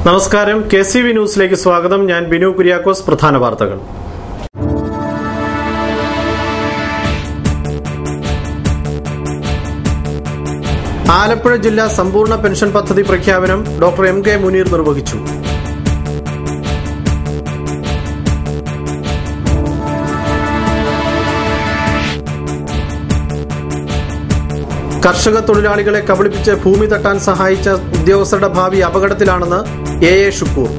നമസ്കാരം, KCV ന്യൂസിലേക്ക് സ്വാഗതം. ഞാൻ ബിനു കുര്യാക്കോസ്. പ്രധാന വാർത്തകൾ. ആലപ്പുഴ ജില്ലാ സമ്പൂർണ്ണ പെൻഷൻ പദ്ധതി പ്രഖ്യാപനം ഡോക്ടർ MK മുനീർ നിർവഹിച്ചു. കർഷക തൊഴിലാളികളെ കബളിപ്പിച്ച് ഭൂമി തട്ടാൻ സഹായിച്ച ഉദ്യോഗസ്ഥരുടെ ഭാവി അപകടത്തിലാണെന്ന് AA ഷുക്കൂർ.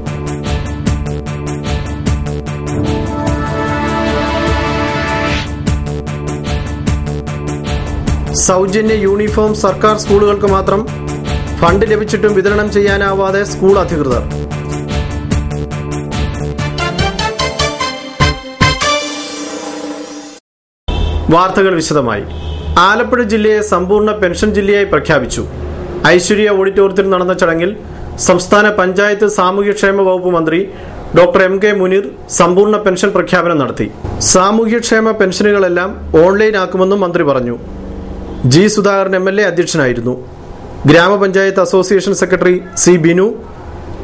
സൗജന്യ യൂണിഫോം സർക്കാർ സ്കൂളുകൾക്ക് മാത്രം. ഫണ്ട് ലഭിച്ചിട്ടും വിതരണം ചെയ്യാനാവാതെ സ്കൂൾ അധികൃതർ. വാർത്തകൾ വിശദമായി. ആലപ്പുഴ ജില്ലയെ സമ്പൂർണ്ണ പെൻഷൻ ജില്ലയായി പ്രഖ്യാപിച്ചു. ഐശ്വര്യ ഓഡിറ്റോറിയത്തിൽ നടന്ന ചടങ്ങിൽ സംസ്ഥാന പഞ്ചായത്ത് സാമൂഹ്യക്ഷേമ വകുപ്പ് മന്ത്രി ഡോക്ടർ MK മുനീർ സമ്പൂർണ്ണ പെൻഷൻ പ്രഖ്യാപനം നടത്തി. സാമൂഹ്യക്ഷേമ പെൻഷനുകളെല്ലാം ഓൺലൈനാക്കുമെന്നും മന്ത്രി പറഞ്ഞു. G. സുധാകരൻ MLA അധ്യക്ഷനായിരുന്നു. ഗ്രാമപഞ്ചായത്ത് association secretary C. Binu,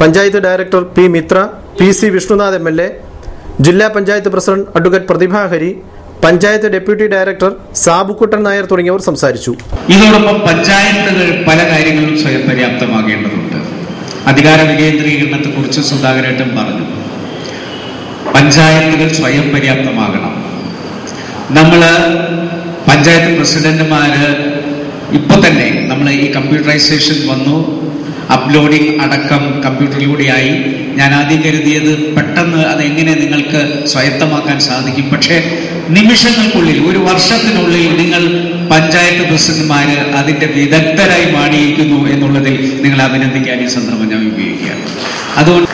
panchayat director P. Mithra, PC. Vishnunath MLA, ജില്ലാ panchayat president advocate Prathibhahari, panchayat deputy director Sabukuttan Nair തുടങ്ങിയവർ സംസാരിച്ചു. ഇതോടൊപ്പം പഞ്ചായത്തുകൾ പല കാര്യങ്ങളിലും സ്വയം പര്യാപ്തമാകേണ്ടതുണ്ട്. അധികാര വികേന്ദ്രീകരണത്തെക്കുറിച്ച് സുധാകരേട്ടൻ പറഞ്ഞു. പഞ്ചായത്തുകൾ സ്വയം പര്യാപ്തമാകണം. പഞ്ചായത്ത് പ്രസിഡന്റുമാര് ഇപ്പൊ തന്നെ ഈ കമ്പ്യൂട്ടറൈസേഷൻ വന്നു, അപ്ലോഡിംഗ് അടക്കം കമ്പ്യൂട്ടറിലൂടെയായി. ഞാൻ ആദ്യം കരുതിയത് പെട്ടെന്ന് അതെങ്ങനെ നിങ്ങൾക്ക് സ്വായത്തമാക്കാൻ സാധിക്കും. പക്ഷേ നിമിഷങ്ങൾക്കുള്ളിൽ, ഒരു വർഷത്തിനുള്ളിൽ നിങ്ങൾ പഞ്ചായത്ത് പ്രസിഡന്റുമാര് അതിന്റെ വിദഗ്ധരായി മാറിയിരിക്കുന്നു എന്നുള്ളതിൽ നിങ്ങൾ അഭിനന്ദിക്കാൻ ഈ സന്ദർഭം ഞാൻ ഉപയോഗിക്കുകയാണ്. അതുകൊണ്ട്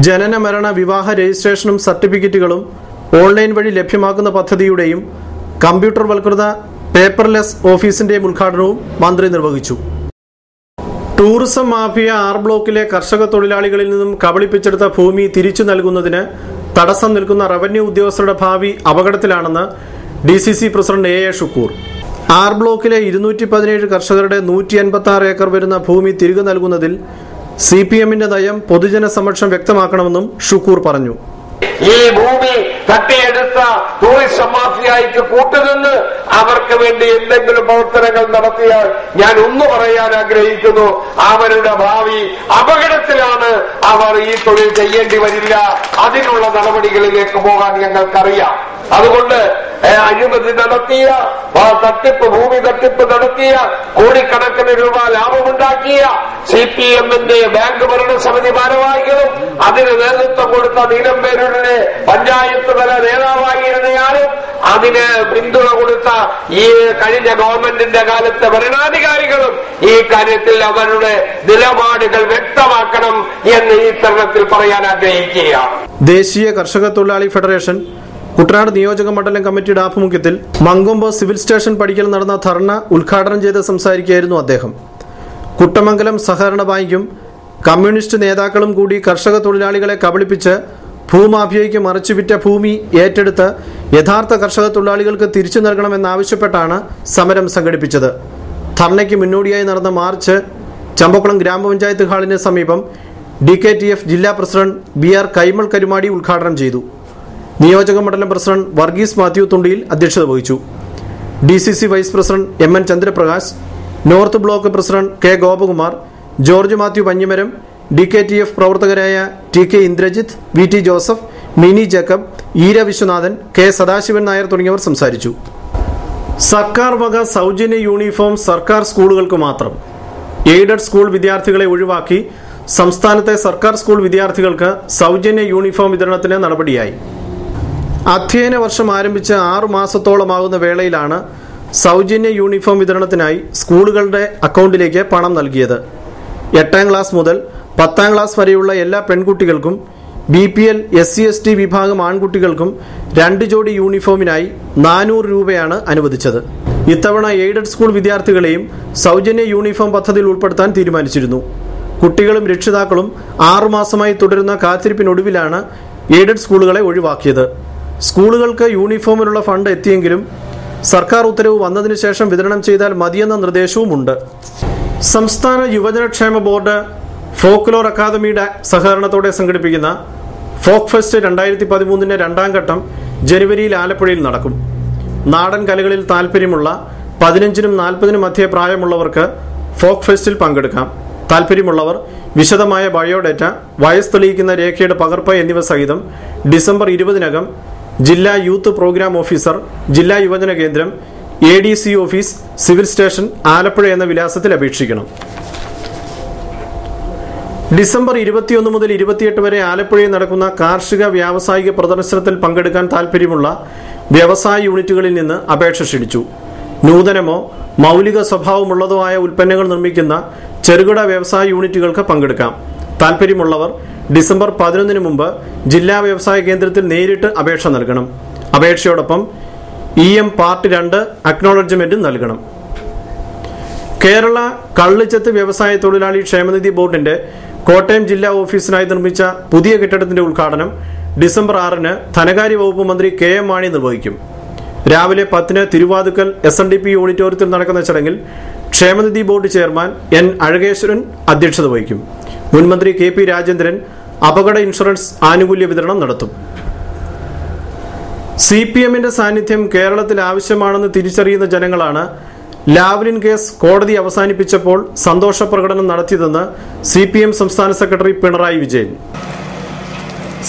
ജനന മരണ വിവാഹ രജിസ്ട്രേഷനും സർട്ടിഫിക്കറ്റുകളും ഓൺലൈൻ വഴി ലഭ്യമാക്കുന്ന പദ്ധതിയുടെയും കമ്പ്യൂട്ടർവൽകൃത പേപ്പർലെസ് ഓഫീസിന്റെയും ഉദ്ഘാടനവും മന്ത്രി നിർവഹിച്ചു. ടൂറിസം മാഫിയ R ബ്ലോക്കിലെ കർഷക തൊഴിലാളികളിൽ നിന്നും കബളിപ്പിച്ചെടുത്ത ഭൂമി തിരിച്ചു നൽകുന്നതിന് തടസ്സം നിൽക്കുന്ന റവന്യൂ ഉദ്യോഗസ്ഥരുടെ ഭാവി അപകടത്തിലാണെന്ന് DCC president AA Shukkur. R ബ്ലോക്കിലെ 217 കർഷകരുടെ 186 ഏക്കർ വരുന്ന ഭൂമി തിരികെ നൽകുന്നതിൽ CPMന്റെ നയം പൊതുജന സമക്ഷം വ്യക്തമാക്കണമെന്നും ഷുക്കൂർ പറഞ്ഞു. ഈ ഭൂമി തട്ടിയെടുത്ത ടൂറിസം മാഫിയയ്ക്ക് കൂട്ടുനിന്ന് അവർക്ക് വേണ്ടി എന്തെങ്കിലും പ്രവർത്തനങ്ങൾ നടത്തിയാൽ ഞാൻ ഒന്ന് പറയാൻ ആഗ്രഹിക്കുന്നു, അവരുടെ ഭാവി അപകടത്തിലാണ്. അവർ ഈ തൊഴിൽ ചെയ്യേണ്ടി വരില്ല. അതിനുള്ള നടപടികളിലേക്ക് പോകാൻ ഞങ്ങൾക്കറിയാം. അതുകൊണ്ട് അഴിമതി നടത്തിയ ഭൂമി തട്ടിപ്പ് നടത്തിയ കോടിക്കണക്കിന് രൂപ ലാഭമുണ്ടാക്കിയ CPMന്റെ ബാങ്ക് ഭരണസമിതി ഭാരവാഹികളും അതിന് നേതൃത്വം കൊടുത്ത നീലമ്പേരൂരിലെ പഞ്ചായത്ത് തല നേതാവായിരുന്നയാളും അതിന് പിന്തുണ കൊടുത്ത ഈ കഴിഞ്ഞ ഗവൺമെന്റിന്റെ കാലത്തെ ഭരണാധികാരികളും ഈ കാര്യത്തിൽ അവരുടെ നിലപാടുകൾ വ്യക്തമാക്കണം എന്ന് ഈ തരുണത്തിൽ പറയാൻ ആഗ്രഹിക്കുകയാണ്. ദേശീയ കർഷക തൊഴിലാളി ഫെഡറേഷൻ കുട്ടനാട് നിയോജക മണ്ഡലം കമ്മിറ്റിയുടെ ആഭിമുഖ്യത്തിൽ മങ്കൊമ്പ് സിവിൽ സ്റ്റേഷൻ പടിക്കൽ നടന്ന ധർണ ഉദ്ഘാടനം ചെയ്ത് സംസാരിക്കുകയായിരുന്നു അദ്ദേഹം. കുട്ടമംഗലം സഹകരണ ബാങ്കും കമ്മ്യൂണിസ്റ്റ് നേതാക്കളും കൂടി കർഷക തൊഴിലാളികളെ കബളിപ്പിച്ച് ഭൂമാഫിയയ്ക്ക് മറിച്ചുവിറ്റ ഭൂമി ഏറ്റെടുത്ത് യഥാർത്ഥ കർഷക തൊഴിലാളികൾക്ക് തിരിച്ചു നൽകണമെന്നാവശ്യപ്പെട്ടാണ് സമരം സംഘടിപ്പിച്ചത്. ധർണയ്ക്ക് മുന്നോടിയായി നടന്ന മാർച്ച് ചമ്പക്കുളം ഗ്രാമപഞ്ചായത്ത് ഹാളിന് സമീപം DKTF ജില്ലാ പ്രസിഡന്റ് BR കൈമൾ കരുമാടി ഉദ്ഘാടനം ചെയ്തു. നിയോജക മണ്ഡലം പ്രസിഡന്റ് വർഗീസ് മാത്യു തുണ്ടിയിൽ അധ്യക്ഷത വഹിച്ചു. DCC vice president MN Chandraprakash, north block president K Gopakumar, George Mathew Panjimaram, DKTF പ്രവർത്തകരായ TK Indrajith, VT Joseph, Mini Jacob, Eera Viswanathan, K Sadasivan Nair തുടങ്ങിയവർ സംസാരിച്ചു. സർക്കാർ വക സൗജന്യ യൂണിഫോം സർക്കാർ സ്കൂളുകൾക്ക് മാത്രം. എയ്ഡഡ് സ്കൂൾ വിദ്യാർത്ഥികളെ ഒഴിവാക്കി സംസ്ഥാനത്തെ സർക്കാർ സ്കൂൾ വിദ്യാർത്ഥികൾക്ക് സൗജന്യ യൂണിഫോം വിതരണത്തിന് നടപടിയായി. അധ്യയന വർഷം ആരംഭിച്ച് 6 മാസത്തോളമാകുന്ന വേളയിലാണ് സൗജന്യ യൂണിഫോം വിതരണത്തിനായി സ്കൂളുകളുടെ അക്കൗണ്ടിലേക്ക് പണം നൽകിയത്. 8ാം ക്ലാസ് മുതൽ 10ാം ക്ലാസ് വരെയുള്ള എല്ലാ പെൺകുട്ടികൾക്കും BPL SC/ST വിഭാഗം ആൺകുട്ടികൾക്കും 2 ജോഡി യൂണിഫോമിനായി 400 രൂപയാണ് അനുവദിച്ചത്. ഇത്തവണ എയ്ഡഡ് സ്കൂൾ വിദ്യാർത്ഥികളെയും സൗജന്യ യൂണിഫോം പദ്ധതിയിൽ ഉൾപ്പെടുത്താൻ തീരുമാനിച്ചിരുന്നു. കുട്ടികളും രക്ഷിതാക്കളും 6 മാസമായി തുടരുന്ന കാത്തിരിപ്പിനൊടുവിലാണ് എയ്ഡഡ് സ്കൂളുകളെ ഒഴിവാക്കിയത്. സ്കൂളുകൾക്ക് യൂണിഫോമിനുള്ള ഫണ്ട് എത്തിയെങ്കിലും സർക്കാർ ഉത്തരവ് വന്നതിന് ശേഷം വിതരണം ചെയ്താൽ മതിയെന്ന നിർദ്ദേശവുമുണ്ട്. സംസ്ഥാന യുവജനക്ഷേമ ബോർഡ് ഫോക്ലോർ അക്കാദമിയുടെ സഹകരണത്തോടെ സംഘടിപ്പിക്കുന്ന ഫോക്ക് ഫെസ്റ്റ് 2013 രണ്ടാം ഘട്ടം ജനുവരിയിൽ ആലപ്പുഴയിൽ നടക്കും. നാടൻ കലകളിൽ താൽപ്പര്യമുള്ള 15-നും 40-നും മധ്യേ പ്രായമുള്ളവർക്ക് ഫോക്ക് ഫെസ്റ്റിൽ പങ്കെടുക്കാം. താൽപ്പര്യമുള്ളവർ വിശദമായ ബയോഡേറ്റ, വയസ്സ് തെളിയിക്കുന്ന രേഖയുടെ പകർപ്പ് എന്നിവ സഹിതം ഡിസംബർ 20-നകം ജില്ലാ യൂത്ത് പ്രോഗ്രാം ഓഫീസർ, ജില്ലാ യുവജന കേന്ദ്രം, ADC office, civil station, Alappuzha എന്ന വിലാസത്തിൽ അപേക്ഷിക്കണം. ഡിസംബർ 21 മുതൽ 28 വരെ ആലപ്പുഴയിൽ നടക്കുന്ന കാർഷിക വ്യാവസായിക പ്രദർശനത്തിൽ പങ്കെടുക്കാൻ താൽപ്പര്യമുള്ള വ്യവസായ യൂണിറ്റുകളിൽ നിന്ന് അപേക്ഷ ക്ഷണിച്ചു. നൂതനമോ മൗലിക സ്വഭാവമുള്ളതോ ആയ ഉൽപ്പന്നങ്ങൾ നിർമ്മിക്കുന്ന ചെറുകിട വ്യവസായ യൂണിറ്റുകൾക്ക് പങ്കെടുക്കാം. താൽപ്പര്യമുള്ളവർ ഡിസംബർ 11 മുമ്പ് ജില്ലാ വ്യവസായ കേന്ദ്രത്തിൽ നേരിട്ട് അപേക്ഷ നൽകണം. അപേക്ഷയോടൊപ്പം EM പാർട്ട് 2 അക്നോളജ്മെന്റും നൽകണം. കേരള കള്ളിച്ചത്ത് വ്യവസായ തൊഴിലാളി ക്ഷേമനിധി ബോർഡിന്റെ കോട്ടയം ജില്ലാ ഓഫീസിനായി നിർമ്മിച്ച പുതിയ കെട്ടിടത്തിന്റെ ഉദ്ഘാടനം ഡിസംബർ 6-ന് ധനകാര്യ വകുപ്പ് മന്ത്രി KM മാണി നിർവഹിക്കും. രാവിലെ 10-ന് തിരുവാതുക്കൽ SNDP ഓഡിറ്റോറിയത്തിൽ നടക്കുന്ന ചടങ്ങിൽ ക്ഷേമനിധി ബോർഡ് ചെയർമാൻ N. അഴകേശ്വരൻ അധ്യക്ഷത വഹിക്കും. മുൻമന്ത്രി KP രാജേന്ദ്രൻ അപകട ഇൻഷുറൻസ് ആനുകൂല്യ വിതരണം നടത്തും. CPMന്റെ സാന്നിധ്യം കേരളത്തിൽ ആവശ്യമാണെന്ന് തിരിച്ചറിയുന്ന ജനങ്ങളാണ് ലാവ്ലിൻ കേസ് കോടതി അവസാനിപ്പിച്ചപ്പോൾ സന്തോഷ പ്രകടനം നടത്തിയതെന്ന് CPM സംസ്ഥാന സെക്രട്ടറി പിണറായി വിജയൻ.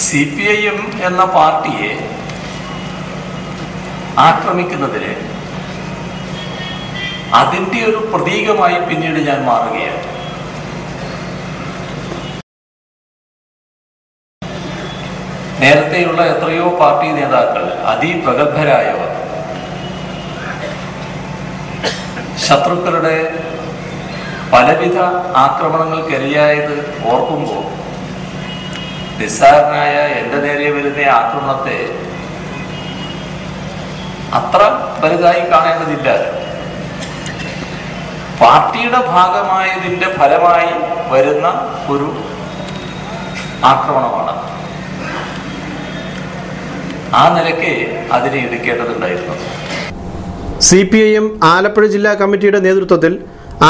CPIM എന്ന പാർട്ടിയെ ആക്രമിക്കുന്നതിന് അതിന്റെ ഒരു പ്രതീകമായി പിന്നീട് ഞാൻ മാറുകയാണ്. നേരത്തെയുള്ള എത്രയോ പാർട്ടി നേതാക്കൾ, അതിപ്രഗത്ഭരായവർ, ശത്രുക്കളുടെ പലവിധ ആക്രമണങ്ങൾക്കിരയായത് ഓർക്കുമ്പോൾ നിസ്സാരനായ എന്റെ നേരെ വരുന്ന ആക്രമണത്തെ അത്ര വലുതായി കാണേണ്ടതില്ല. പാർട്ടിയുടെ ഭാഗമായതിന്റെ ഫലമായി വരുന്ന ഒരു ആക്രമണമാണ്. ആ നിലയ്ക്ക് അതിനെ എടുക്കേണ്ടതുണ്ടായിരുന്നു. CPIM ആലപ്പുഴ ജില്ലാ കമ്മിറ്റിയുടെ നേതൃത്വത്തിൽ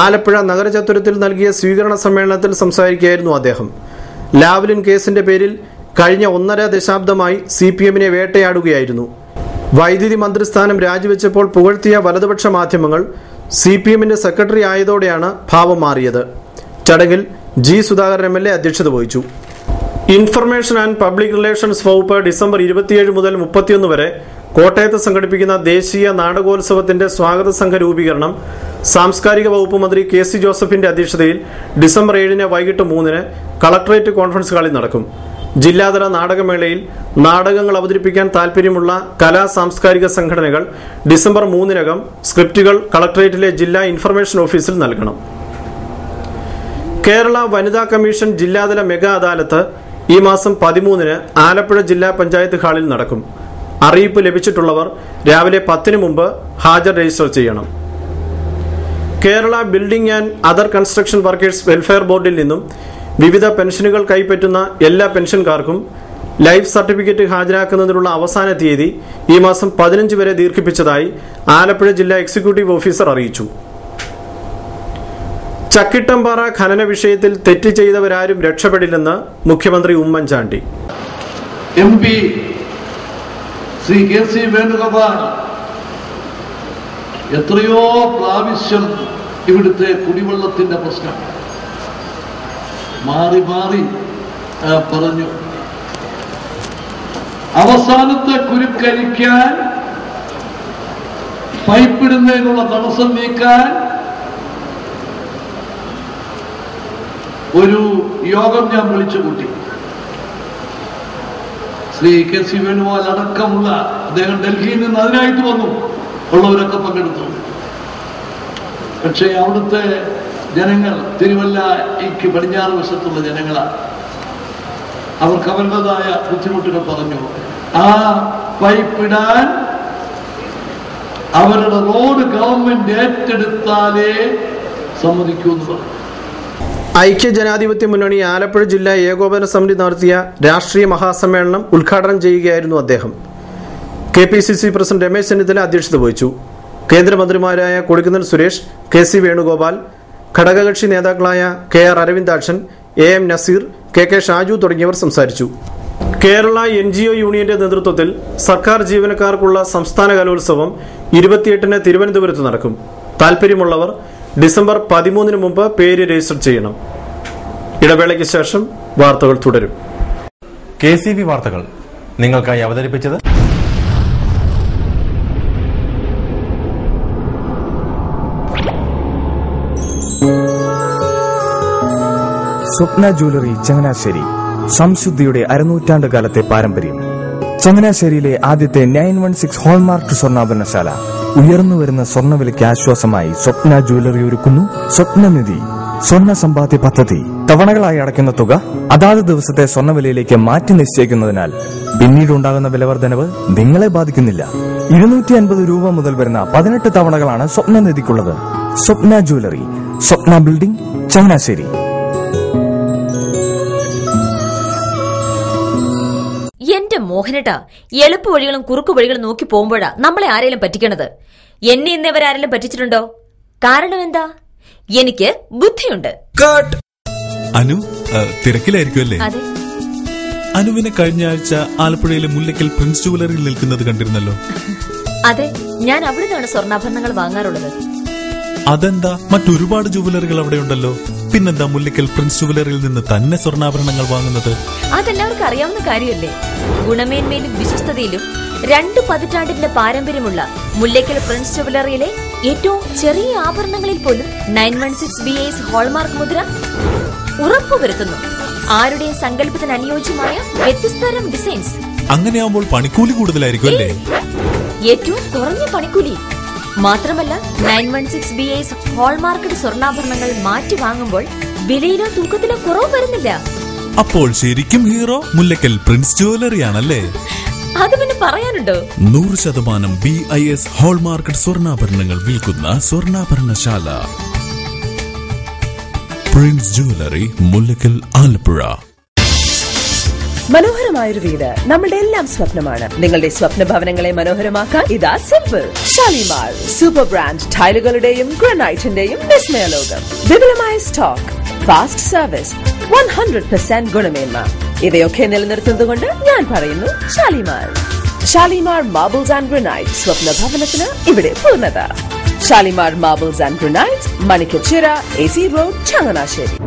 ആലപ്പുഴ നഗരചത്വരത്തിൽ നൽകിയ സ്വീകരണ സമ്മേളനത്തിൽ സംസാരിക്കുകയായിരുന്നു അദ്ദേഹം. ലാവ്ലിൻ കേസിന്റെ പേരിൽ കഴിഞ്ഞ 1.5 ദശാബ്ദമായി CPMനെ വേട്ടയാടുകയായിരുന്നു. വൈദ്യുതി മന്ത്രിസ്ഥാനം രാജിവെച്ചപ്പോൾ പുകഴ്ത്തിയ വലതുപക്ഷ മാധ്യമങ്ങൾ CPMന്റെ സെക്രട്ടറി ആയതോടെയാണ് ഭാവം മാറിയത്. ചടങ്ങിൽ G. സുധാകരൻ MLA അധ്യക്ഷത വഹിച്ചു. ഇൻഫർമേഷൻ ആൻഡ് പബ്ലിക് റിലേഷൻസ് വകുപ്പ് ഡിസംബർ 27 മുതൽ 31 വരെ കോട്ടയത്ത് സംഘടിപ്പിക്കുന്ന ദേശീയ നാടകോത്സവത്തിന്റെ സ്വാഗത സംഘ രൂപീകരണം സാംസ്കാരിക വകുപ്പ് മന്ത്രി KC ജോസഫിന്റെ അധ്യക്ഷതയിൽ ഡിസംബർ 7-ന് വൈകിട്ട് 3-ന് കളക്ടറേറ്റ് കോൺഫറൻസ് ഹാളിൽ നടക്കും. ജില്ലാതല നാടകമേളയിൽ നാടകങ്ങൾ അവതരിപ്പിക്കാൻ താൽപ്പര്യമുള്ള കലാ സാംസ്കാരിക സംഘടനകൾ ഡിസംബർ 3-നകം സ്ക്രിപ്റ്റുകൾ കളക്ടറേറ്റിലെ ജില്ലാ ഇൻഫർമേഷൻ ഓഫീസിൽ നൽകണം. കേരള വനിതാ കമ്മീഷൻ ജില്ലാതല മെഗാ അദാലത്ത് ഈ മാസം 13-ന് ആലപ്പുഴ ജില്ലാ പഞ്ചായത്ത് ഹാളിൽ നടക്കും. അറിയിപ്പ് ലഭിച്ചിട്ടുള്ളവർ രാവിലെ 10-ന് മുമ്പ് ഹാജർ രജിസ്റ്റർ ചെയ്യണം. Kerala building and other construction workers welfare ബോർഡിൽ നിന്നും വിവിധ പെൻഷനുകൾ കൈപ്പറ്റുന്ന എല്ലാ പെൻഷൻകാർക്കും ലൈഫ് സർട്ടിഫിക്കറ്റ് ഹാജരാക്കുന്നതിനുള്ള അവസാന തീയതി ഈ മാസം 15 വരെ ദീർഘിപ്പിച്ചതായി ആലപ്പുഴ ജില്ലാ എക്സിക്യൂട്ടീവ് ഓഫീസർ അറിയിച്ചു. ചക്കിട്ടമ്പാറ ഖനന വിഷയത്തിൽ തെറ്റ് ചെയ്തവരാരും രക്ഷപ്പെടില്ലെന്ന് മുഖ്യമന്ത്രി ഉമ്മൻചാണ്ടി. MP ശ്രീ KC വേണുഗോപാൽ എത്രയോ പ്രാവശ്യം ഇവിടുത്തെ കുടിവെള്ളത്തിന്റെ പ്രശ്നം മാറി മാറി പറഞ്ഞു. അവസാനത്തെ കുരുക്കരിക്കാൻ, പൈപ്പിടുന്നതിനുള്ള തടസ്സം നീക്കാൻ ഒരു യോഗം ഞാൻ വിളിച്ചു കൂട്ടി. ശ്രീ KC വേണുഗോപാൽ അടക്കമുള്ള അദ്ദേഹം ഡൽഹിയിൽ നിന്ന് അതിനായിട്ട് വന്നു, ഉള്ളവരൊക്കെ പങ്കെടുത്തു. പക്ഷേ അവിടുത്തെ ജനങ്ങൾ, തിരുവല്ലയ്ക്ക് പടിഞ്ഞാറ് വശത്തുള്ള ജനങ്ങളാണ്, അവർക്ക് അവരുടേതായ ബുദ്ധിമുട്ടുകൾ പറഞ്ഞു. ആ പൈപ്പിടാൻ അവരുടെ റോഡ് ഗവൺമെന്റ് ഏറ്റെടുത്താലേ സമ്മതിക്കൂ എന്ന് പറഞ്ഞു. ഐക്യജനാധിപത്യ മുന്നണി ആലപ്പുഴ ജില്ലാ ഏകോപന സമിതി നടത്തിയ രാഷ്ട്രീയ മഹാസമ്മേളനം ഉദ്ഘാടനം ചെയ്യുകയായിരുന്നു അദ്ദേഹം. KPCC പ്രസിഡന്റ് രമേശ് ചെന്നിത്തല അധ്യക്ഷത വഹിച്ചു. കേന്ദ്രമന്ത്രിമാരായ കൊടിക്കുന്നിൽ സുരേഷ്, KC വേണുഗോപാൽ, ഘടകകക്ഷി നേതാക്കളായ KR Aravindakshan, AM Naseer, KK Shaju തുടങ്ങിയവർ സംസാരിച്ചു. കേരള NGO യൂണിയന്റെ നേതൃത്വത്തിൽ സർക്കാർ ജീവനക്കാർക്കുള്ള സംസ്ഥാന കലോത്സവം 28-ന് തിരുവനന്തപുരത്ത് നടക്കും. താൽപര്യമുള്ളവർ ഡിസംബർ 13-ന് മുമ്പ് പേര് രജിസ്റ്റർ ചെയ്യണം. ഇടവേളയ്ക്ക് ശേഷം വാർത്തകൾ തുടരും. KCB വാർത്തകൾ നിങ്ങൾക്കായി അവതരിപ്പിച്ചത് സ്വപ്ന ജ്വല്ലറി ചങ്ങനാശ്ശേരി. സംശുദ്ധിയുടെ അരനൂറ്റാണ്ട് കാലത്തെ പാരമ്പര്യം. ചങ്ങനാശ്ശേരിയിലെ ആദ്യത്തെ 916 ഹോൾമാർക്ക് സ്വർണ്ണാഭരണശാല. ഉയർന്നുവരുന്ന സ്വർണ്ണവിലയ്ക്ക് ആശ്വാസമായി സ്വപ്ന ജ്വല്ലറി ഒരുക്കുന്നു സ്വപ്നനിധി സ്വർണ്ണ സമ്പാദ്യ പദ്ധതി. തവണകളായി അടയ്ക്കുന്ന തുക അതാത് ദിവസത്തെ സ്വർണ്ണവിലയിലേക്ക് മാറ്റി നിശ്ചയിക്കുന്നതിനാൽ പിന്നീടുണ്ടാകുന്ന വിലവർദ്ധനവ് നിങ്ങളെ ബാധിക്കുന്നില്ല. 250 രൂപ മുതൽ വരുന്ന 18 തവണകളാണ് സ്വപ്നനിധിക്കുള്ളത്. സ്വപ്ന ജ്വല്ലറി, സ്വപ്ന ബിൽഡിംഗ്, ചങ്ങനാശ്ശേരി. എന്റെ മോഹനേട്ടാ, എളുപ്പ വഴികളും കുറുക്കു വഴികളും നോക്കി പോകുമ്പോഴാ നമ്മളെ ആരെങ്കിലും പറ്റിക്കണത്. എന്നെ ഇന്നേവരാരെങ്കിലും പറ്റിച്ചിട്ടുണ്ടോ? കാരണം എന്താ? എനിക്ക് ബുദ്ധിയുണ്ട്. അനു തിരക്കിലായിരിക്കും അല്ലേ? അതെ. അനുവിനെ കഴിഞ്ഞ ആഴ്ച ആലപ്പുഴയിലെ മുല്ലയ്ക്കൽ പ്രിൻസ് ജുവലറിയിൽ നിൽക്കുന്നത് കണ്ടിരുന്നല്ലോ. അതെ, ഞാൻ അവിടെ നിന്നാണ് സ്വർണ്ണാഭരണങ്ങൾ വാങ്ങാറുള്ളത്. അതെന്താ, മറ്റൊരുപാട് ജുവലറികൾ അവിടെ ഉണ്ടല്ലോ. പിന്നെന്താ മുല്ലയ്ക്കൽ പ്രിൻസ് ജുവലറിയിൽ നിന്ന് തന്നെ സ്വർണ്ണാഭരണങ്ങൾ വാങ്ങുന്നത്? അതെല്ലാവർക്കും അറിയാവുന്ന കാര്യമല്ലേ. ഗുണമേന്മയിലും വിശ്വസ്തതയിലും 2 പതിറ്റാണ്ടിന്റെ പാരമ്പര്യമുള്ള മുല്ലയ്ക്കൽ പ്രിൻസ് ജുവലറിയിലെ ഏറ്റവും ചെറിയ ആഭരണങ്ങളിൽ പോലും 916 BIS ഹോൾമാർക്ക് മുദ്ര ഉറപ്പുവരുത്തുന്നു. ആരുടെയും സങ്കല്പത്തിന് അനുയോജ്യമായ വ്യത്യസ്തതരം ഡിസൈൻസ്. അങ്ങനെയാവുമ്പോൾ പണിക്കൂലി കൂടുതലായിരിക്കും അല്ലേ? ഏറ്റവും കുറഞ്ഞ പണിക്കൂലി മാത്രമല്ല, 916 BIS ഹോൾമാർക്കഡ് സ്വർണ്ണാഭരണങ്ങൾ മാറ്റി വാങ്ങുമ്പോൾ വിലയിലോ തൂക്കത്തിലോ കുറവ് വരുന്നില്ല. അപ്പോൾ ശരിക്കും ഹീറോ മുല്ലയ്ക്കൽ പ്രിൻസ് ജുവലറി ആണല്ലേ? അത് പിന്നെ പറയാനുണ്ടോ? 100% BIS ഹോൾമാർക്കഡ് സ്വർണ്ണാഭരണങ്ങൾ വിൽക്കുന്ന സ്വർണ്ണാഭരണശാല പ്രിൻസ് ജുവലറി, മുല്ലയ്ക്കൽ, ആലപ്പുഴ. മനോഹരമായൊരു വീട് നമ്മുടെ എല്ലാം സ്വപ്നമാണ്. നിങ്ങളുടെ സ്വപ്ന ഭവനങ്ങളെ മനോഹരമാക്കാൻ ഇതാ സിമ്പിൾ. ഷാലിമാർ സൂപ്പർ ബ്രാൻഡ് ടൈലുകളുടെയും ഗ്രാനൈറ്റിന്റെയും വിസ്മയലോകം. വിപുലമായ സ്റ്റോക്ക്, ഫാസ്റ്റ് സർവീസ്, 100% ഗുണമേന്മ. ഇവയൊക്കെ നിലനിർത്തുന്നതുകൊണ്ട് ഞാൻ പറയുന്നു Shalimar. Shalimar marbles and granite. സ്വപ്ന ഭവനത്തിന് ഇവിടെ പൂർണ്ണത. Shalimar marbles and granite, Manikkachira, AC road, Changanassery.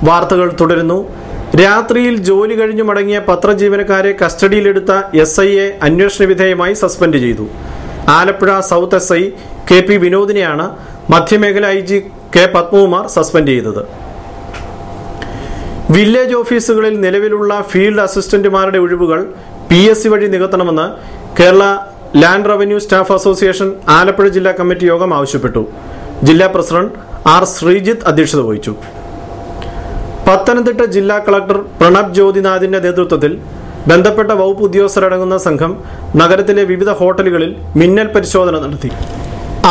വാർത്തകൾ തുടരുന്നു. രാത്രിയിൽ ജോലി കഴിഞ്ഞു മടങ്ങിയ പത്രജീവനക്കാരെ കസ്റ്റഡിയിലെടുത്ത SIയെ അന്വേഷണ വിധേയമായി സസ്പെൻഡ് ചെയ്തു. ആലപ്പുഴ സൗത്ത് SI KP വിനോദിനെയാണ് മധ്യമേഖല IG K പത്മകുമാർ സസ്പെൻഡ് ചെയ്തത്. വില്ലേജ് ഓഫീസുകളിൽ നിലവിലുള്ള ഫീൽഡ് അസിസ്റ്റന്റുമാരുടെ ഒഴിവുകൾ PSC വഴി നികത്തണമെന്ന് Kerala land revenue staff association Alappuzha ജില്ലാ കമ്മിറ്റി യോഗം ആവശ്യപ്പെട്ടു. ജില്ലാ പ്രസിഡന്റ് R ശ്രീജിത്ത് അധ്യക്ഷത വഹിച്ചു. പത്തനംതിട്ട ജില്ലാ കളക്ടർ പ്രണബ് ജ്യോതിനാഥിന്റെ നേതൃത്വത്തിൽ ബന്ധപ്പെട്ട വകുപ്പ് ഉദ്യോഗസ്ഥരടങ്ങുന്ന സംഘം നഗരത്തിലെ വിവിധ ഹോട്ടലുകളിൽ മിന്നൽ പരിശോധന നടത്തി.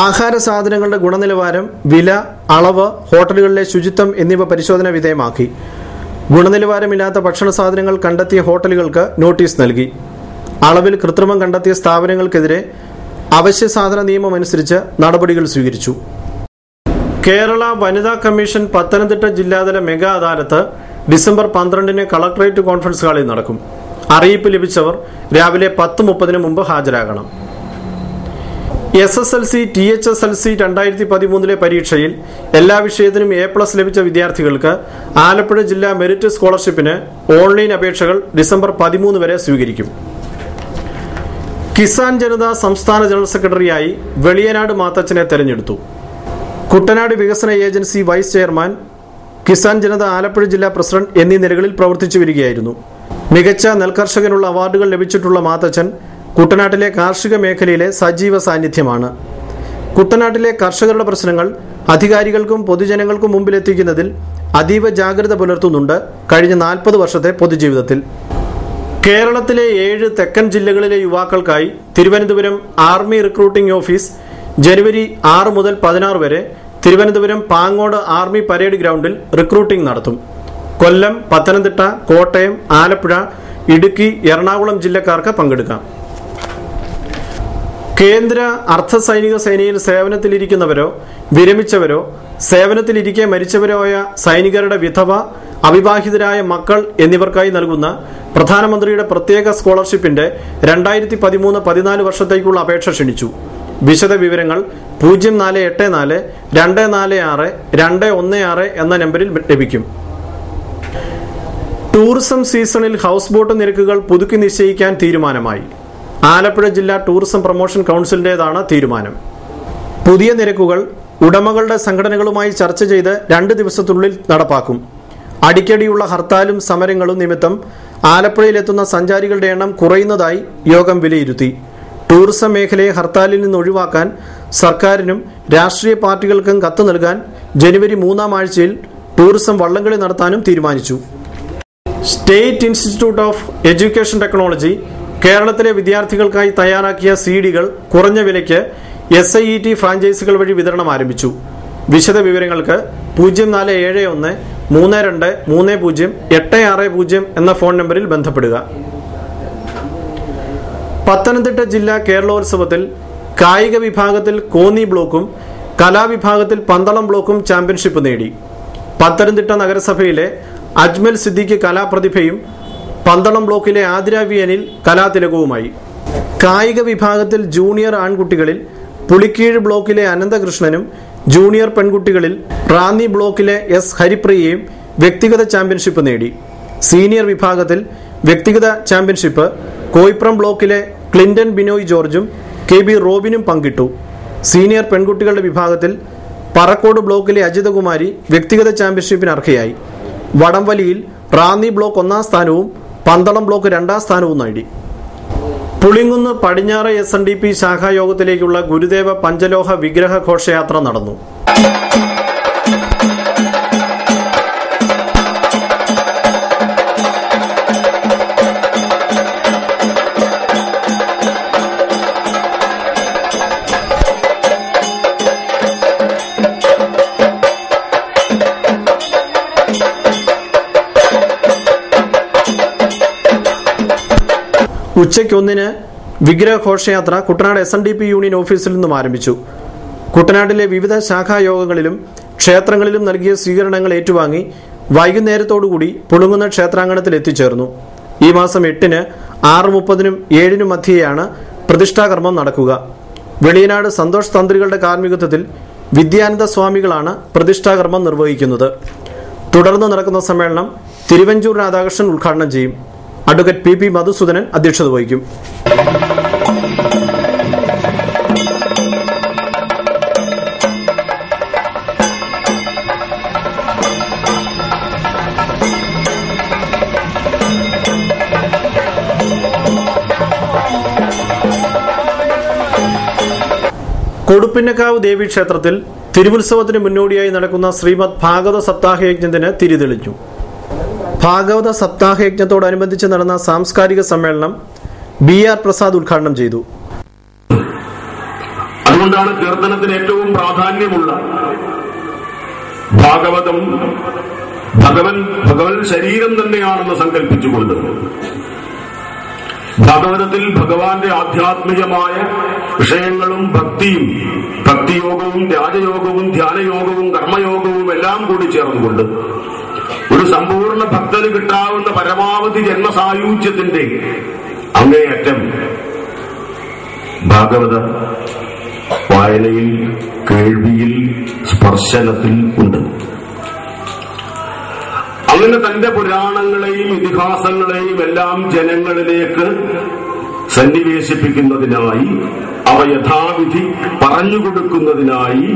ആഹാര സാധനങ്ങളുടെ ഗുണനിലവാരം, വില, അളവ്, ഹോട്ടലുകളിലെ ശുചിത്വം എന്നിവ പരിശോധന വിധേയമാക്കി. ഗുണനിലവാരമില്ലാത്ത ഭക്ഷണ സാധനങ്ങൾ കണ്ടെത്തിയ ഹോട്ടലുകൾക്ക് നോട്ടീസ് നൽകി. അളവിൽ കൃത്രിമം കണ്ടെത്തിയ സ്ഥാപനങ്ങൾക്കെതിരെ അവശ്യ സാധന നിയമം അനുസരിച്ച് നടപടികൾ സ്വീകരിച്ചു. കേരള വനിതാ കമ്മീഷൻ പത്തനംതിട്ട ജില്ലാതല മെഗാ അദാലത്ത് ഡിസംബർ 12-ന് കളക്ടറേറ്റ് കോൺഫറൻസ് ഹാളിൽ നടക്കും. അറിയിപ്പ് ലഭിച്ചവർ രാവിലെ 10:30 മുമ്പ് ഹാജരാകണം. SSLC THSLC 2013 പരീക്ഷയിൽ എല്ലാ വിഷയത്തിനും A+ ലഭിച്ച വിദ്യാർത്ഥികൾക്ക് ആലപ്പുഴ ജില്ലാ മെറിറ്റ് സ്കോളർഷിപ്പിന് ഓൺലൈൻ അപേക്ഷകൾ ഡിസംബർ 13 വരെ സ്വീകരിക്കും. കിസാൻ ജനത സംസ്ഥാന ജനറൽ സെക്രട്ടറിയായി വെളിയനാട് മാത്തച്ഛനെ തെരഞ്ഞെടുത്തു. കുട്ടനാട് വികസന ഏജൻസി വൈസ് ചെയർമാൻ, കിസാൻ ജനത ആലപ്പുഴ ജില്ലാ പ്രസിഡന്റ് എന്നീ നിലകളിൽ പ്രവർത്തിച്ചു വരികയായിരുന്നു. മികച്ച നെൽകർഷകനുള്ള അവാർഡുകൾ ലഭിച്ചിട്ടുള്ള മാത്തച്ഛൻ കുട്ടനാട്ടിലെ കാർഷിക മേഖലയിലെ സജീവ സാന്നിധ്യമാണ്. കുട്ടനാട്ടിലെ കർഷകരുടെ പ്രശ്നങ്ങൾ അധികാരികൾക്കും പൊതുജനങ്ങൾക്കും മുമ്പിലെത്തിക്കുന്നതിൽ അതീവ ജാഗ്രത പുലർത്തുന്നുണ്ട് കഴിഞ്ഞ 40 വർഷത്തെ പൊതുജീവിതത്തിൽ. കേരളത്തിലെ 7 തെക്കൻ ജില്ലകളിലെ യുവാക്കൾക്കായി തിരുവനന്തപുരം ആർമി റിക്രൂട്ടിംഗ് ഓഫീസ് ജനുവരി 6 മുതൽ 16 വരെ തിരുവനന്തപുരം പാങ്ങോട് ആർമി പരേഡ് ഗ്രൗണ്ടിൽ റിക്രൂട്ടിംഗ് നടത്തും. കൊല്ലം, പത്തനംതിട്ട, കോട്ടയം, ആലപ്പുഴ, ഇടുക്കി, എറണാകുളം ജില്ലക്കാർക്ക് പങ്കെടുക്കാം. കേന്ദ്ര അർദ്ധ സൈനിക സേനയിൽ സേവനത്തിലിരിക്കുന്നവരോ വിരമിച്ചവരോ സേവനത്തിലിരിക്കെ മരിച്ചവരോ ആയ സൈനികരുടെ വിധവ, അവിവാഹിതരായ മക്കൾ എന്നിവർക്കായി നൽകുന്ന പ്രധാനമന്ത്രിയുടെ പ്രത്യേക സ്കോളർഷിപ്പിന്റെ 2013-14 വർഷത്തേക്കുള്ള അപേക്ഷ ക്ഷണിച്ചു. വിശദ വിവരങ്ങൾ 0484 246 216 എന്ന നമ്പറിൽ ലഭിക്കും. ടൂറിസം സീസണിൽ ഹൗസ് ബോട്ട് നിരക്കുകൾ പുതുക്കി നിശ്ചയിക്കാൻ തീരുമാനമായി. ആലപ്പുഴ ജില്ലാ ടൂറിസം പ്രൊമോഷൻ കൌൺസിലിന്റേതാണ് തീരുമാനം. പുതിയ നിരക്കുകൾ ഉടമകളുടെ സംഘടനകളുമായി ചർച്ച ചെയ്ത് 2 ദിവസത്തിനുള്ളിൽ നടപ്പാക്കും. അടിക്കടിയുള്ള ഹർത്താലും സമരങ്ങളും നിമിത്തം ആലപ്പുഴയിലെത്തുന്ന സഞ്ചാരികളുടെ എണ്ണം കുറയുന്നതായി യോഗം വിലയിരുത്തി. ടൂറിസം മേഖലയെ ഹർത്താലിൽ നിന്ന് ഒഴിവാക്കാൻ സർക്കാരിനും രാഷ്ട്രീയ പാർട്ടികൾക്കും കത്ത് നൽകാൻ ജനുവരി 3-ാം ആഴ്ചയിൽ ടൂറിസം വള്ളംകളി നടത്താനും തീരുമാനിച്ചു. State institute of education technology കേരളത്തിലെ വിദ്യാർത്ഥികൾക്കായി തയ്യാറാക്കിയ CD-കൾ കുറഞ്ഞ വിലയ്ക്ക് SIET ഫ്രാഞ്ചൈസികൾ വഴി വിതരണം ആരംഭിച്ചു. വിശദ വിവരങ്ങൾക്ക് 0471 32 30 860 എന്ന ഫോൺ നമ്പറിൽ ബന്ധപ്പെടുക. പത്തനംതിട്ട ജില്ലാ കേരളോത്സവത്തിൽ കായിക വിഭാഗത്തിൽ കോന്നി ബ്ലോക്കും കലാവിഭാഗത്തിൽ പന്തളം ബ്ലോക്കും ചാമ്പ്യൻഷിപ്പ് നേടി. പത്തനംതിട്ട നഗരസഭയിലെ അജ്മൽ സിദ്ദിഖ് കലാപ്രതിഭയും പന്തളം ബ്ലോക്കിലെ ആതിര വി അനിൽ കലാതിലകവുമായി. കായിക വിഭാഗത്തിൽ ജൂനിയർ ആൺകുട്ടികളിൽ പുളിക്കീഴ് ബ്ലോക്കിലെ അനന്തകൃഷ്ണനും ജൂനിയർ പെൺകുട്ടികളിൽ റാന്നി ബ്ലോക്കിലെ S ഹരിപ്രിയയും വ്യക്തിഗത ചാമ്പ്യൻഷിപ്പ് നേടി. സീനിയർ വിഭാഗത്തിൽ വ്യക്തിഗത ചാമ്പ്യൻഷിപ്പ് കോയിപ്രം ബ്ലോക്കിലെ ക്ലിന്റൺ ബിനോയ് ജോർജും KB റോബിനും പങ്കിട്ടു. സീനിയർ പെൺകുട്ടികളുടെ വിഭാഗത്തിൽ പറക്കോട് ബ്ലോക്കിലെ അജിതകുമാരി വ്യക്തിഗത ചാമ്പ്യൻഷിപ്പിന് അർഹയായി. വടംവലിയിൽ റാന്നി ബ്ലോക്ക് 1-ാം സ്ഥാനവും പന്തളം ബ്ലോക്ക് 2-ാം സ്ഥാനവും നേടി. പുളിങ്കുന്ന് പടിഞ്ഞാറ് SNDP ശാഖായോഗത്തിലേക്കുള്ള ഗുരുദേവ പഞ്ചലോഹ വിഗ്രഹ ഘോഷയാത്ര നടന്നു. ഉച്ചയ്ക്ക് 1-ന് വിഗ്രഹ ഘോഷയാത്ര കുട്ടനാട് SNDP യൂണിയൻ ഓഫീസിൽ നിന്നും ആരംഭിച്ചു. കുട്ടനാട്ടിലെ വിവിധ ശാഖായോഗങ്ങളിലും ക്ഷേത്രങ്ങളിലും നൽകിയ സ്വീകരണങ്ങൾ ഏറ്റുവാങ്ങി വൈകുന്നേരത്തോടുകൂടി പുളുങ്ങുന്ന ക്ഷേത്രാങ്കണത്തിൽ എത്തിച്ചേർന്നു. ഈ മാസം 8-ന് 6:30-നും 7-നും മധ്യേയാണ് പ്രതിഷ്ഠാകർമ്മം നടക്കുക. വെളിയനാട് സന്തോഷ് തന്ത്രികളുടെ കാർമ്മികത്വത്തിൽ വിദ്യാനന്ദ സ്വാമികളാണ് പ്രതിഷ്ഠാകർമ്മം നിർവഹിക്കുന്നത്. തുടർന്ന് നടക്കുന്ന സമ്മേളനം തിരുവഞ്ചൂർ രാധാകൃഷ്ണൻ ഉദ്ഘാടനം ചെയ്യും. അഡ്വക്കേറ്റ് PP മധുസൂദനൻ അധ്യക്ഷത വഹിക്കും. കൊടുപ്പിന്നക്കാവ് ദേവീക്ഷേത്രത്തിൽ തിരുവുത്സവത്തിന് മുന്നോടിയായി നടക്കുന്ന ശ്രീമദ് ഭാഗവത സപ്താഹയജ്ഞത്തിന് തിരിതെളിഞ്ഞു. ഭാഗവത സപ്താഹയജ്ഞത്തോടനുബന്ധിച്ച് നടന്ന സാംസ്കാരിക സമ്മേളനം BR പ്രസാദ് ഉദ്ഘാടനം ചെയ്തു. അതുകൊണ്ടാണ് കീർത്തനത്തിന് ഏറ്റവും പ്രാധാന്യമുള്ള ഭാഗവതം ഭഗവൻ ശരീരം തന്നെയാണെന്ന് സങ്കല്പിച്ചുകൊണ്ട് ഭാഗവതത്തിൽ ഭഗവാന്റെ ആധ്യാത്മികമായ വിഷയങ്ങളും ഭക്തിയോഗവും രാജയോഗവും ധ്യാനയോഗവും കർമ്മയോഗവും എല്ലാം കൂടി ചേർന്നുകൊണ്ട് ഒരു സമ്പൂർണ്ണ ഭക്തന് കിട്ടാവുന്ന പരമാവധി ജന്മസായുജ്യത്തിന്റെ അങ്ങേയറ്റം ഭാഗവത വായനയിൽ, കേൾവിയിൽ, സ്പർശനത്തിൽ ഉണ്ട്. അങ്ങനെ തന്റെ പുരാണങ്ങളെയും ഇതിഹാസങ്ങളെയും എല്ലാം ജനങ്ങളിലേക്ക് സന്നിവേശിപ്പിക്കുന്നതിനായി, അവ യഥാവിധി പറഞ്ഞുകൊടുക്കുന്നതിനായി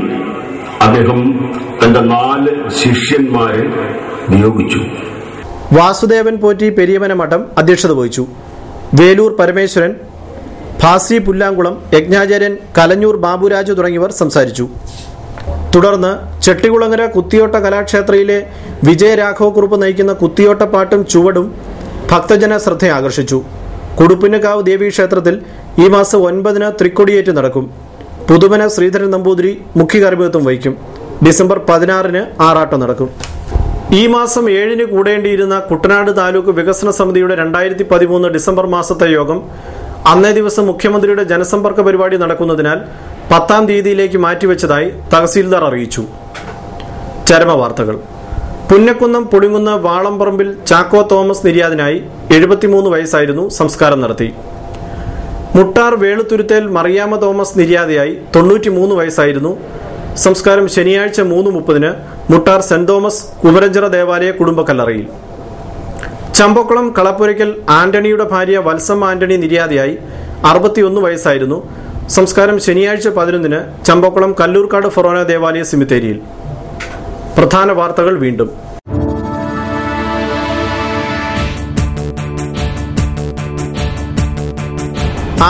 അദ്ദേഹം തന്റെ 4 ശിഷ്യന്മാരെ നിയോഗിച്ചു. വാസുദേവൻ പോറ്റി പെരിയമന മഠം അധ്യക്ഷത വഹിച്ചു. വേലൂർ പരമേശ്വരൻ, ഭാസി പുല്ലാങ്കുളം, യജ്ഞാചാര്യൻ കലഞ്ഞൂർ ബാബുരാജ് തുടങ്ങിയവർ സംസാരിച്ചു. തുടർന്ന് ചെട്ടികുളങ്ങര കുത്തിയോട്ട കലാക്ഷേത്രയിലെ വിജയരാഘവക്കുറുപ്പ് നയിക്കുന്ന കുത്തിയോട്ടപ്പാട്ടും ചുവടും ഭക്തജന ശ്രദ്ധ ആകർഷിച്ചു. കൊടുപ്പിന്നക്കാവ് ദേവീക്ഷേത്രത്തിൽ ഈ മാസം 9-ന് തൃക്കൊടിയേറ്റ് നടക്കും. പുതുമന ശ്രീധരൻ നമ്പൂതിരി മുഖ്യ കാർമ്മികത്വം വഹിക്കും. ഡിസംബർ 16-ന് ആറാട്ടം നടക്കും. ഈ മാസം 7-ന് കൂടേണ്ടിയിരുന്ന കുട്ടനാട് താലൂക്ക് വികസന സമിതിയുടെ 2013 ഡിസംബർ മാസത്തെ യോഗം അന്നേ ദിവസം മുഖ്യമന്ത്രിയുടെ ജനസമ്പർക്ക പരിപാടി നടക്കുന്നതിനാൽ 10-ാം തീയതിയിലേക്ക് മാറ്റിവെച്ചതായി തഹസീൽദാർ അറിയിച്ചു. ചരമവാർത്തകൾ. പുന്നക്കുന്നം പുളിങ്ങുന്ന വാളംപറമ്പിൽ ചാക്കോ തോമസ് നിര്യാതനായി. 73 വയസ്സായിരുന്നു. സംസ്കാരം നടത്തി. മുട്ടാർ വേളുത്തുരുത്തേൽ മറിയാമ്മ തോമസ് നിര്യാതയായി. 93 വയസ്സായിരുന്നു. സംസ്കാരം ശനിയാഴ്ച 3:30 മുട്ടാർ സെന്റ് തോമസ് കുമരഞ്ചിറ ദേവാലയ കുടുംബക്കല്ലറയിൽ. ചമ്പക്കുളം കളപ്പുരയ്ക്കൽ ആന്റണിയുടെ ഭാര്യ വത്സമ്മ ആന്റണി നിര്യാതയായി. 61 വയസ്സായിരുന്നു. സംസ്കാരം ശനിയാഴ്ച 11 ചമ്പക്കുളം കല്ലൂർക്കാട് ഫൊറോന ദേവാലയ സെമിത്തേരിയിൽ. പ്രധാന വാർത്തകൾ വീണ്ടും.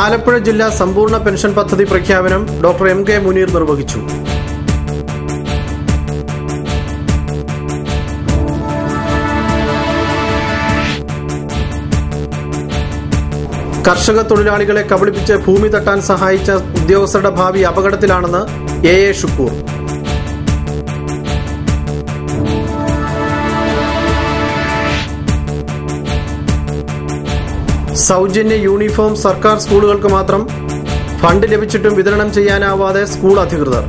ആലപ്പുഴ ജില്ലാ സമ്പൂർണ്ണ പെൻഷൻ പദ്ധതി പ്രഖ്യാപനം ഡോക്ടർ M.K. മുനീർ നിർവഹിച്ചു. കർഷക തൊഴിലാളികളെ കബളിപ്പിച്ച് ഭൂമി തട്ടാൻ സഹായിച്ച ഉദ്യോഗസ്ഥരുടെ ഭാവി അപകടത്തിലാണെന്ന് A.A. ഷുക്കൂർ. സൗജന്യ യൂണിഫോം സർക്കാർ സ്കൂളുകൾക്ക് മാത്രം. ഫണ്ട് ലഭിച്ചിട്ടും വിതരണം ചെയ്യാനാവാതെ സ്കൂൾ അധികൃതർ.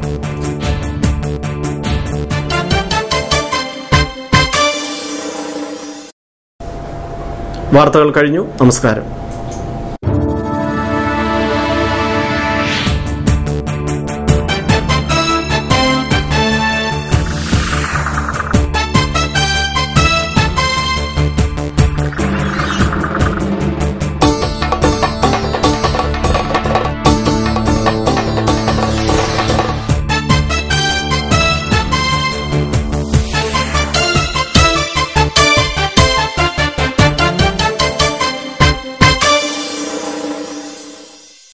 വാർത്തകൾ കഴിഞ്ഞു. നമസ്കാരം.